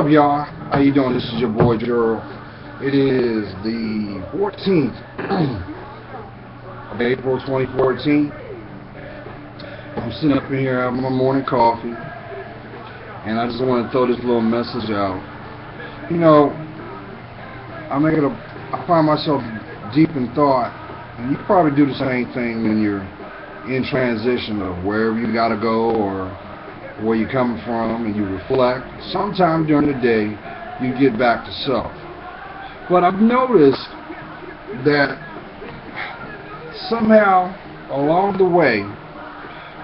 up, y'all? How you doing? This is your boy Gerald. It is the 14th of April 2014. I'm sitting up in here having my morning coffee, and I just want to throw this little message out. You know, I find myself deep in thought, and you probably do the same thing when you're in transition of wherever you gotta go or where you're coming from, and you reflect. Sometime during the day, you get back to self. But I've noticed that somehow along the way,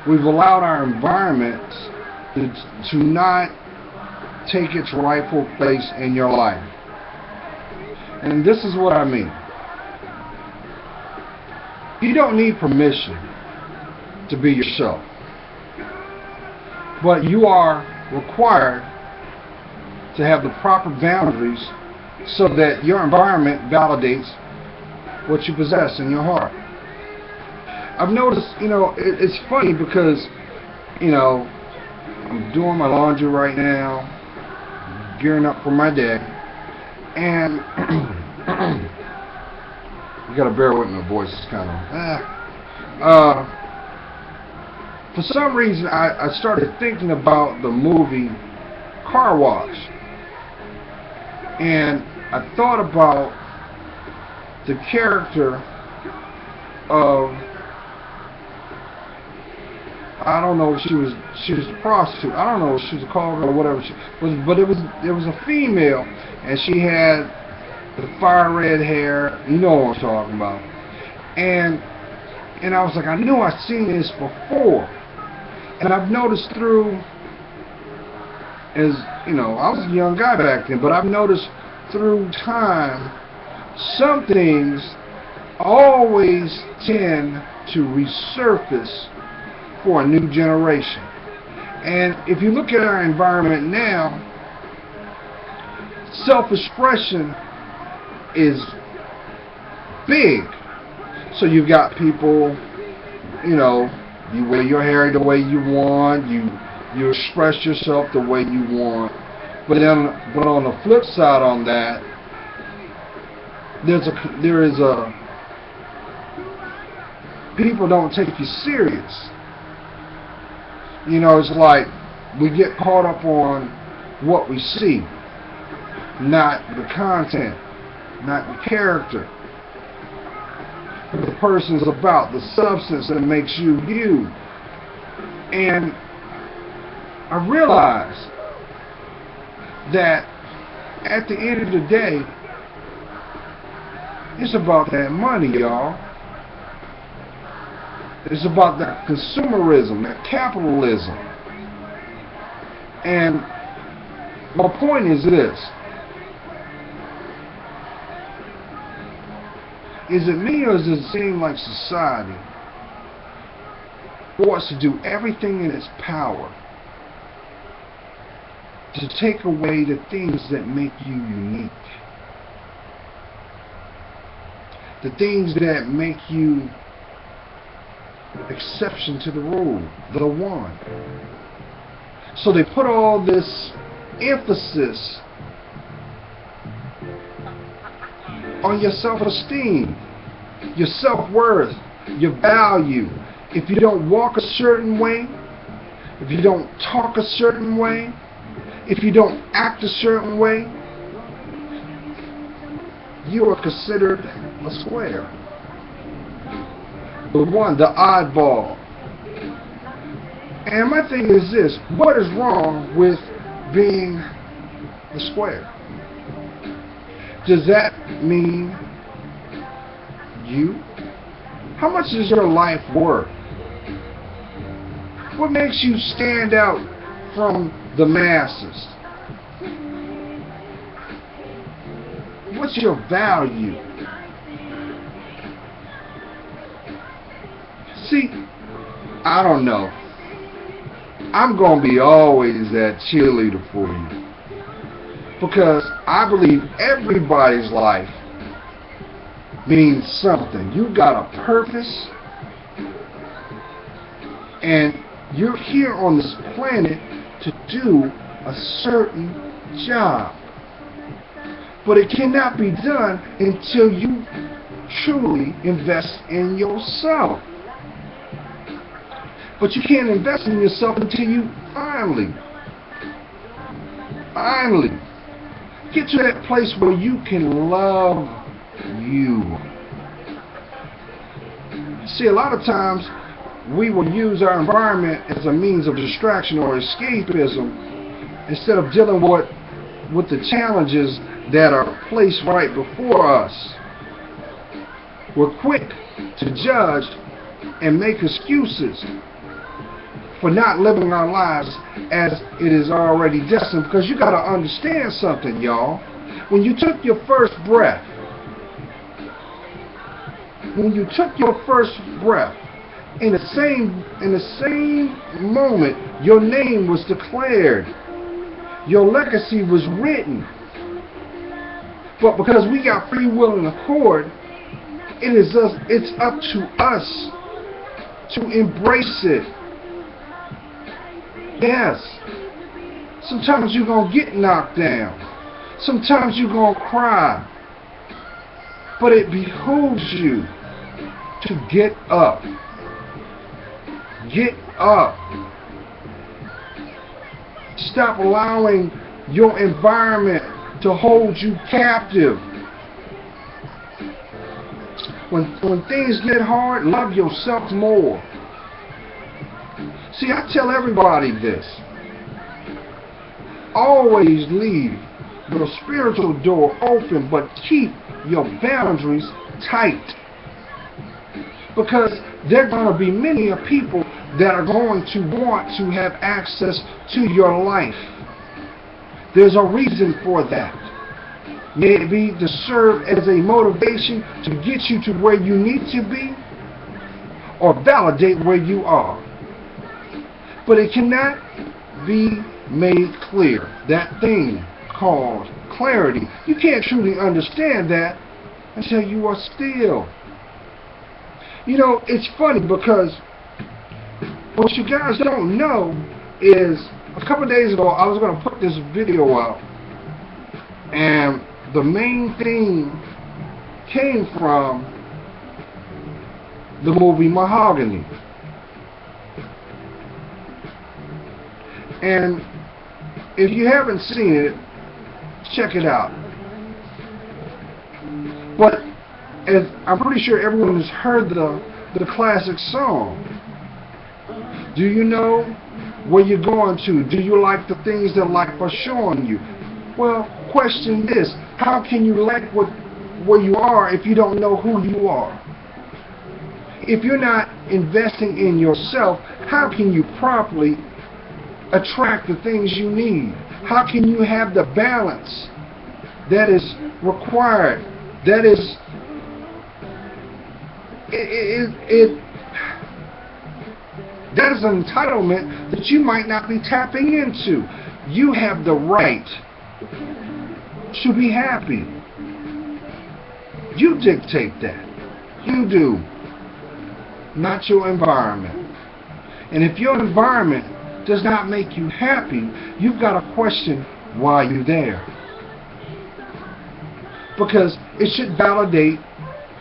we've allowed our environment to not take its rightful place in your life. And this is what I mean. You don't need permission to be yourself, but you are required to have the proper boundaries so that your environment validates what you possess in your heart. I've noticed, it's funny because, I'm doing my laundry right now, gearing up for my day, and you gotta bear with me, my voice is kind of, for some reason I started thinking about the movie Car Wash, and I thought about the character of, I don't know if she was a prostitute. I don't know if she was a call girl or whatever she was, but it was a female, and she had the fire red hair. You know what I'm talking about. And I was like, I knew I'd seen this before, and I've noticed through, I was a young guy back then, but I've noticed through time, some things always tend to resurface for a new generation. And if you look at our environment now, self-expression is big. So you've got people, you wear your hair the way you want, you express yourself the way you want. But on the flip side on that, there is a people don't take you serious. It's like we get caught up on what we see, not the content, not the character, what the person's about, the substance that makes you you. And I realized that at the end of the day, it's about that money, y'all. It's about that consumerism, that capitalism. And my point is this. Is it me, or does it seem like society wants to do everything in its power to take away the things that make you unique? The things that make you exception to the rule, the one. So they put all this emphasis on your self-esteem, your self-worth, your value. If you don't walk a certain way, if you don't talk a certain way, if you don't act a certain way, you are considered a square. The one, the oddball. And my thing is this: what is wrong with being the square? Does that mean you? How much is your life worth? What makes you stand out from the masses? What's your value? See, I don't know. I'm going to be always that cheerleader for you, because I believe everybody's life means something. You got a purpose, and you're here on this planet to do a certain job. But it cannot be done until you truly invest in yourself. But you can't invest in yourself until you finally get to that place where you can love you. See, a lot of times we will use our environment as a means of distraction or escapism instead of dealing with the challenges that are placed right before us. We're quick to judge and make excuses for not living our lives as it is already destined, because you got to understand something, y'all. When you took your first breath, in the same moment your name was declared, your legacy was written. But because we got free will and accord, it's up to us to embrace it. Yes. Sometimes you're going to get knocked down. Sometimes you're going to cry. But it behooves you to get up. Get up. Stop allowing your environment to hold you captive. When things get hard, love yourself more. See, I tell everybody this. Always leave your spiritual door open, but keep your boundaries tight. Because there are going to be many people that are going to want to have access to your life. There's a reason for that. May it be to serve as a motivation to get you to where you need to be, or validate where you are. But it cannot be made clear. That thing called clarity. You can't truly understand that until you are still. You know, it's funny because what you guys don't know is a couple of days ago I was going to put this video out, and the main thing came from the movie Mahogany. And if you haven't seen it, check it out. But as I'm pretty sure everyone has heard the classic song. Do you know where you're going to? Do you like the things that life are showing you? Well, question this. How can you like where you are if you don't know who you are? If you're not investing in yourself, how can you properly attract the things you need? How can you have the balance that is required? That is that is an entitlement that you might not be tapping into. You have the right to be happy. You dictate that. You do. Not your environment. And if your environment does not make you happy, you've got to question why you're there. Because it should validate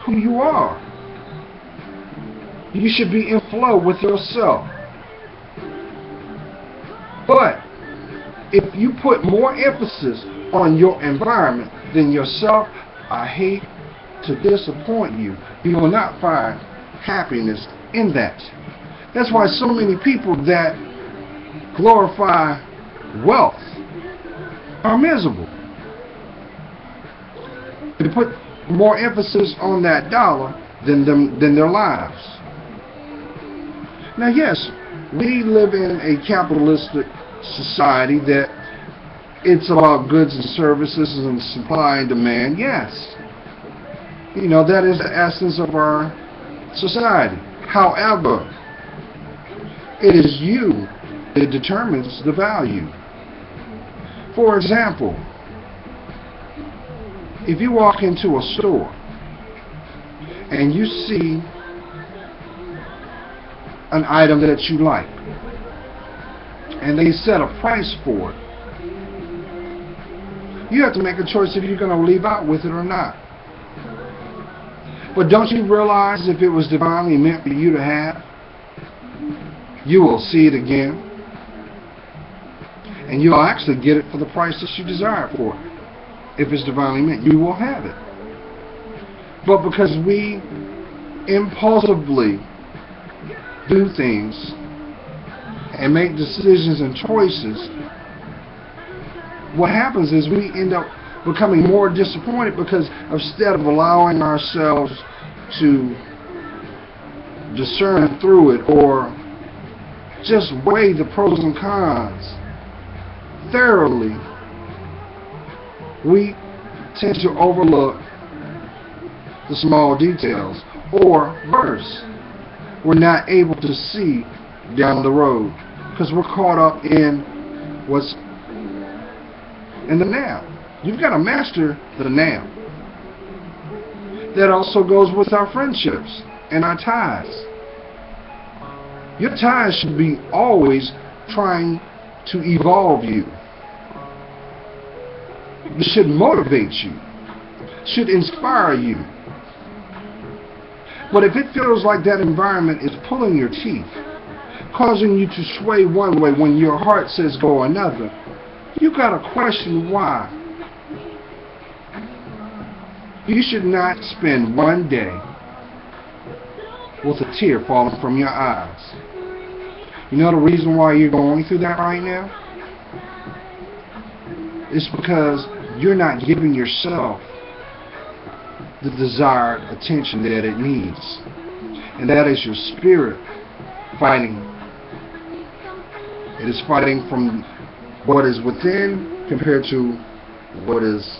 who you are. You should be in flow with yourself. But if you put more emphasis on your environment than yourself, I hate to disappoint you. You will not find happiness in that. That's why so many people that glorify wealth are miserable. They put more emphasis on that dollar than their lives. Now, yes, we live in a capitalistic society that it's about goods and services and supply and demand. Yes, you know, that is the essence of our society. However, it is you that determines the value. For example, if you walk into a store and you see an item that you like and they set a price for it, You have to make a choice if you're going to leave out with it or not. But don't you realize if it was divinely meant for you to have, you will see it again, and you'll actually get it for the price that you desire for it. If it's divinely meant, you will have it. But because we impulsively do things and make decisions and choices, what happens is we end up becoming more disappointed, because instead of allowing ourselves to discern through it or just weigh the pros and cons thoroughly, we tend to overlook the small details, or worse, we're not able to see down the road because we're caught up in what's in the now. You've got to master the now. That also goes with our friendships and our ties. Your ties should be always trying to evolve you. It should motivate you, should inspire you. But if it feels like that environment is pulling your teeth, causing you to sway one way when your heart says go another, you got to question why. You should not spend one day with a tear falling from your eyes. You know the reason why you're going through that right now? It's because you're not giving yourself the desired attention that it needs. And that is your spirit fighting. It is fighting from what is within compared to what is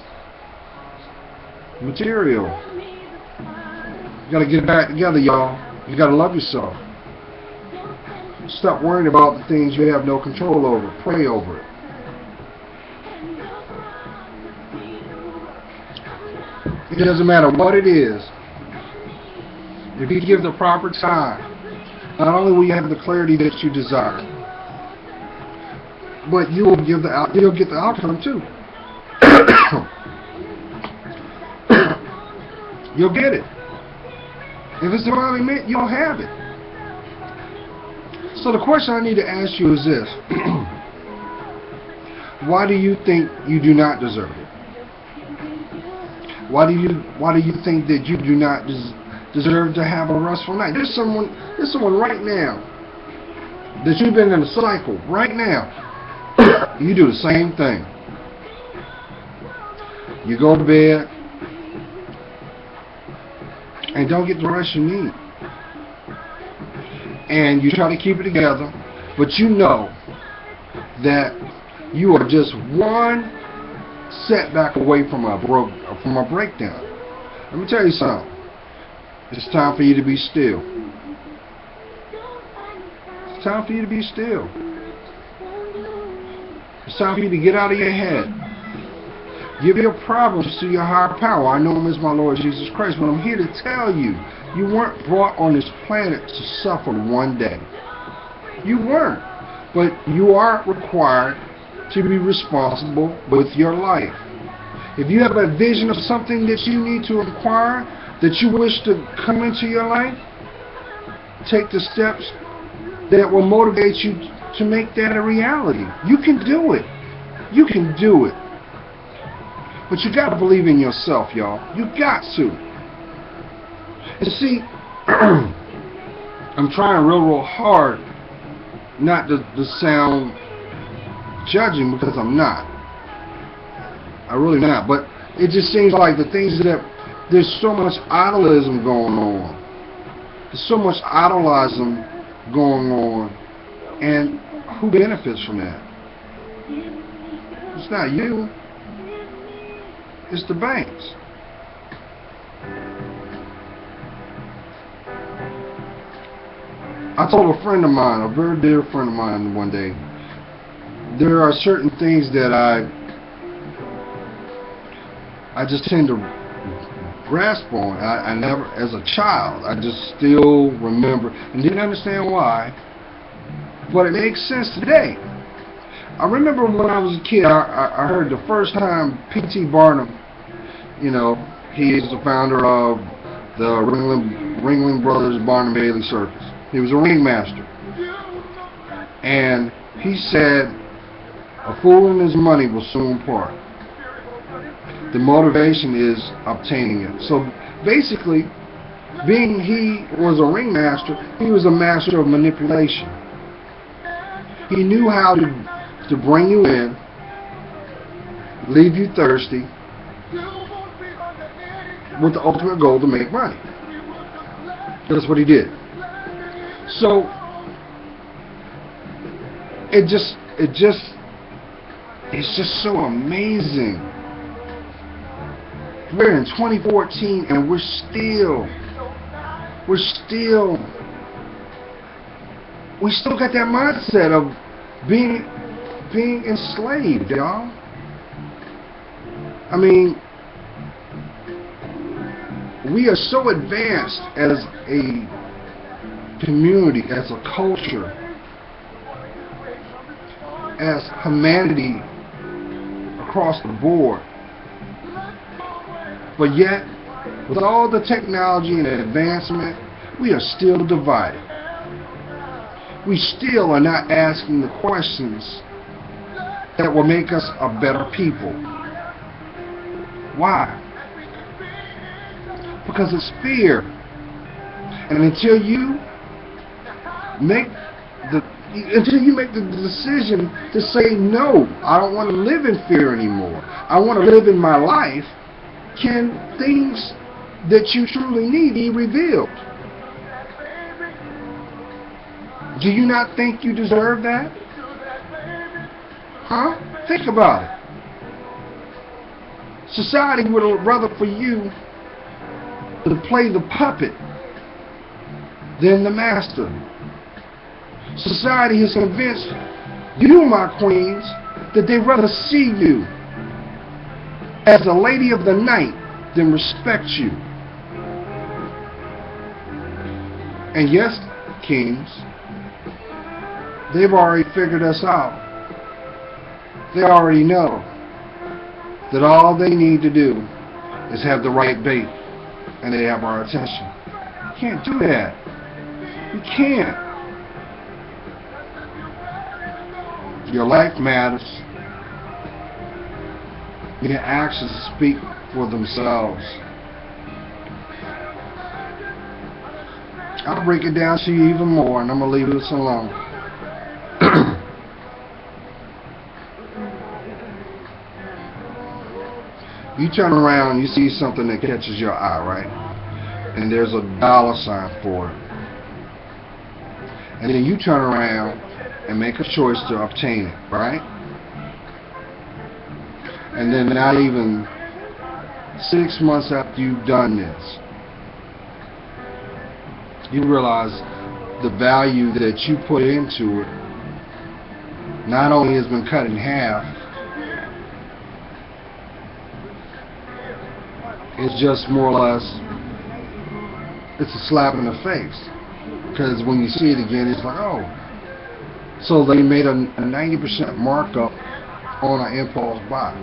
material. You gotta get back together, y'all. You gotta love yourself. Stop worrying about the things you have no control over. Pray over it. It doesn't matter what it is. If you give the proper time, not only will you have the clarity that you desire, but you'll get the outcome too. You'll get it. If it's divinely meant, you'll have it. So the question I need to ask you is this: why do you think you do not deserve it? Why do you think that you do not deserve to have a restful night? There's someone right now that you've been in a cycle right now. You do the same thing. You go to bed and don't get the rest you need. And you try to keep it together, but you know that you are just one setback away from a breakdown. Let me tell you something. It's time for you to be still. It's time for you to be still. It's time for you to get out of your head. Give your problems to your higher power. I know Him as my Lord Jesus Christ, but I'm here to tell you, you weren't brought on this planet to suffer one day. You weren't. But you are required to be responsible with your life. If you have a vision of something that you need to acquire, that you wish to come into your life, take the steps that will motivate you to make that a reality. You can do it. You can do it. But you got to believe in yourself, y'all. You got to. And see, I'm trying real hard not to sound judging, because I'm not. I really not. But it just seems like the things that there's so much idolism going on. There's so much idolizing going on. And who benefits from that? It's not you. It's the banks. I told a friend of mine, a very dear friend of mine, one day, there are certain things that I just tend to grasp on. I never, as a child, I just still remember and didn't understand why, but it makes sense today. I remember when I was a kid, I heard the first time P.T. Barnum, you know, he is the founder of the Ringling Brothers Barnum Bailey Circus. He was a ringmaster. And he said, a fool and his money will soon part. The motivation is obtaining it. So basically, being he was a ringmaster, he was a master of manipulation. He knew how to bring you in, leave you thirsty, with the ultimate goal to make money. That's what he did. So it's just so amazing. We're in 2014 and we're still got that mindset of being enslaved, y'all. I mean, we are so advanced as a community, as a culture, as humanity across the board. But yet, with all the technology and advancement, we are still divided. We still are not asking the questions that will make us a better people. Why? Because it's fear. And until you make the decision to say, no, I don't want to live in fear anymore, I want to live in my life, can things that you truly need be revealed? Do you not think you deserve that? Huh? Think about it. Society would rather for you to play the puppet than the master. Society has convinced you, my queens, that they'd rather see you as a lady of the night than respect you. And yes, kings, they've already figured us out. They already know that all they need to do is have the right bait, and they have our attention. You can't do that. You can't. Your life matters. Your actions speak for themselves. I'll break it down to you even more, and I'm going to leave this alone. You turn around and you see something that catches your eye, right? And there's a dollar sign for it. And then you turn around and make a choice to obtain it, right? And then not even 6 months after you've done this, you realize the value that you put into it not only has been cut in half, it's just more or less, it's a slap in the face. Because when you see it again, it's like, oh. So they made a 90% markup on an impulse buy.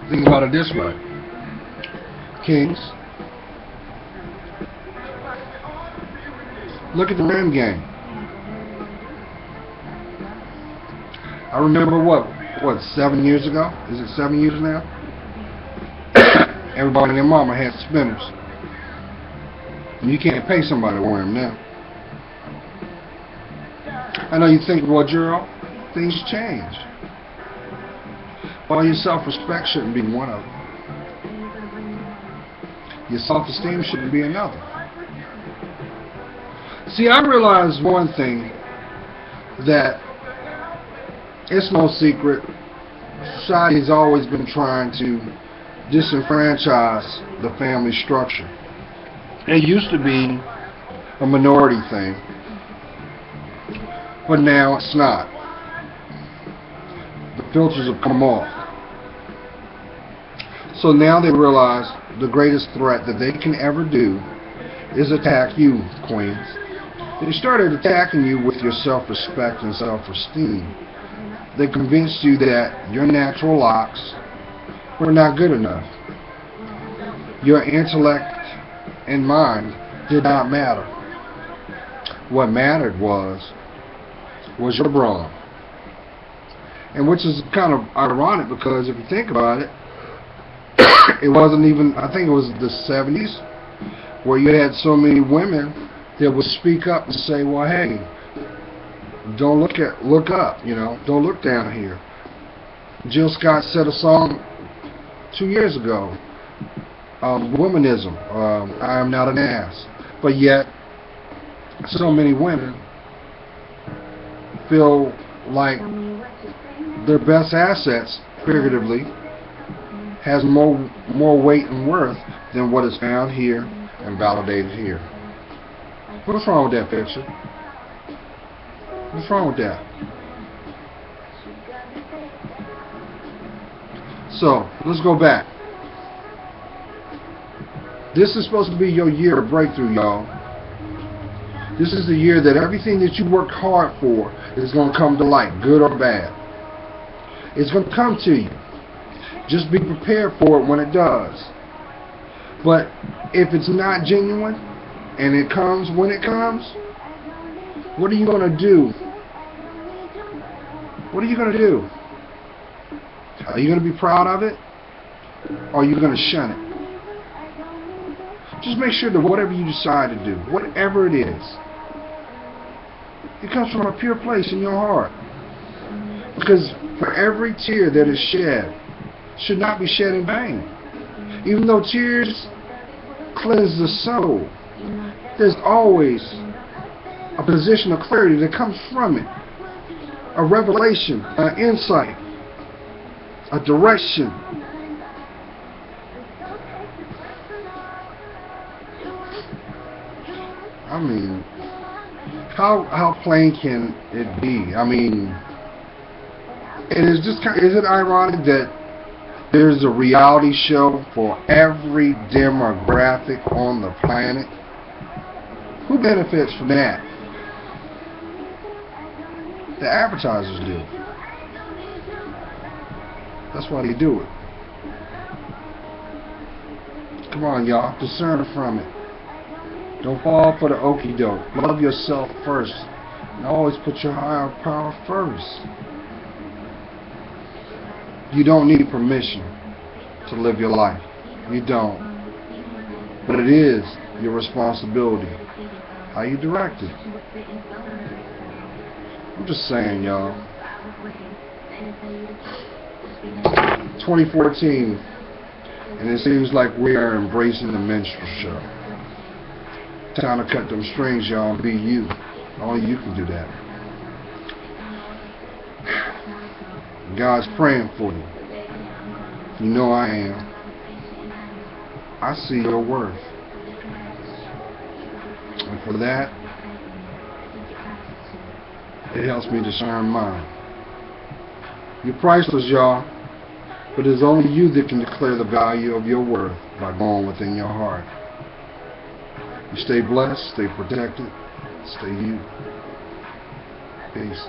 Think about it this way. Kings, look at the Rim game. I remember what, 7 years ago? Is it 7 years now? Everybody and their mama had spinners. And you can't pay somebody to wear them now. I know you think, well, Gerald, things change. Well, your self-respect shouldn't be one of them. Your self-esteem shouldn't be another. See, I realized one thing, that it's no secret, society has always been trying to disenfranchise the family structure. It used to be a minority thing, but now it's not. The filters have come off. So now they realize the greatest threat that they can ever do is attack you, queens. They started attacking you with your self-respect and self-esteem. They convinced you that your natural locks were not good enough. Your intellect and mind did not matter. What mattered was your brawn. And which is kind of ironic, because if you think about it, it wasn't even, I think it was the 70s, where you had so many women that would speak up and say, well, hey, don't look up, don't look down here. Jill Scott said a song 2 years ago, womanism, I am not an ass. But yet, so many women feel like their best assets, figuratively, has more weight and worth than what is found here and validated here. What's wrong with that picture? What's wrong with that? So, let's go back. This is supposed to be your year of breakthrough, y'all. This is the year that everything that you worked hard for is going to come to light, good or bad. It's going to come to you. Just be prepared for it when it does. But if it's not genuine and it comes when it comes, what are you going to do? What are you going to do? Are you going to be proud of it? Or are you going to shun it? Just make sure that whatever you decide to do, whatever it is, it comes from a pure place in your heart. Because for every tear that is shed, should not be shed in vain. Even though tears cleanse the soul, there's always a position of clarity that comes from it. A revelation, an insight, a direction. I mean, how plain can it be? I mean, it is just is it ironic that there's a reality show for every demographic on the planet? Who benefits from that? The advertisers do. That's why they do it. Come on, y'all, discern from it. Don't fall for the okie doke. Love yourself first, and always put your higher power first. You don't need permission to live your life. You don't. But it is your responsibility how you direct it. I'm just saying, y'all. 2014, and it seems like we are embracing the minstrel show. Time to cut them strings, y'all, and be you. Only you can do that. God's praying for you. You know I am. I see your worth. And for that, it helps me discern mine. You're priceless, y'all. But it's only you that can declare the value of your worth by going within your heart. You stay blessed, stay protected, stay you. Peace.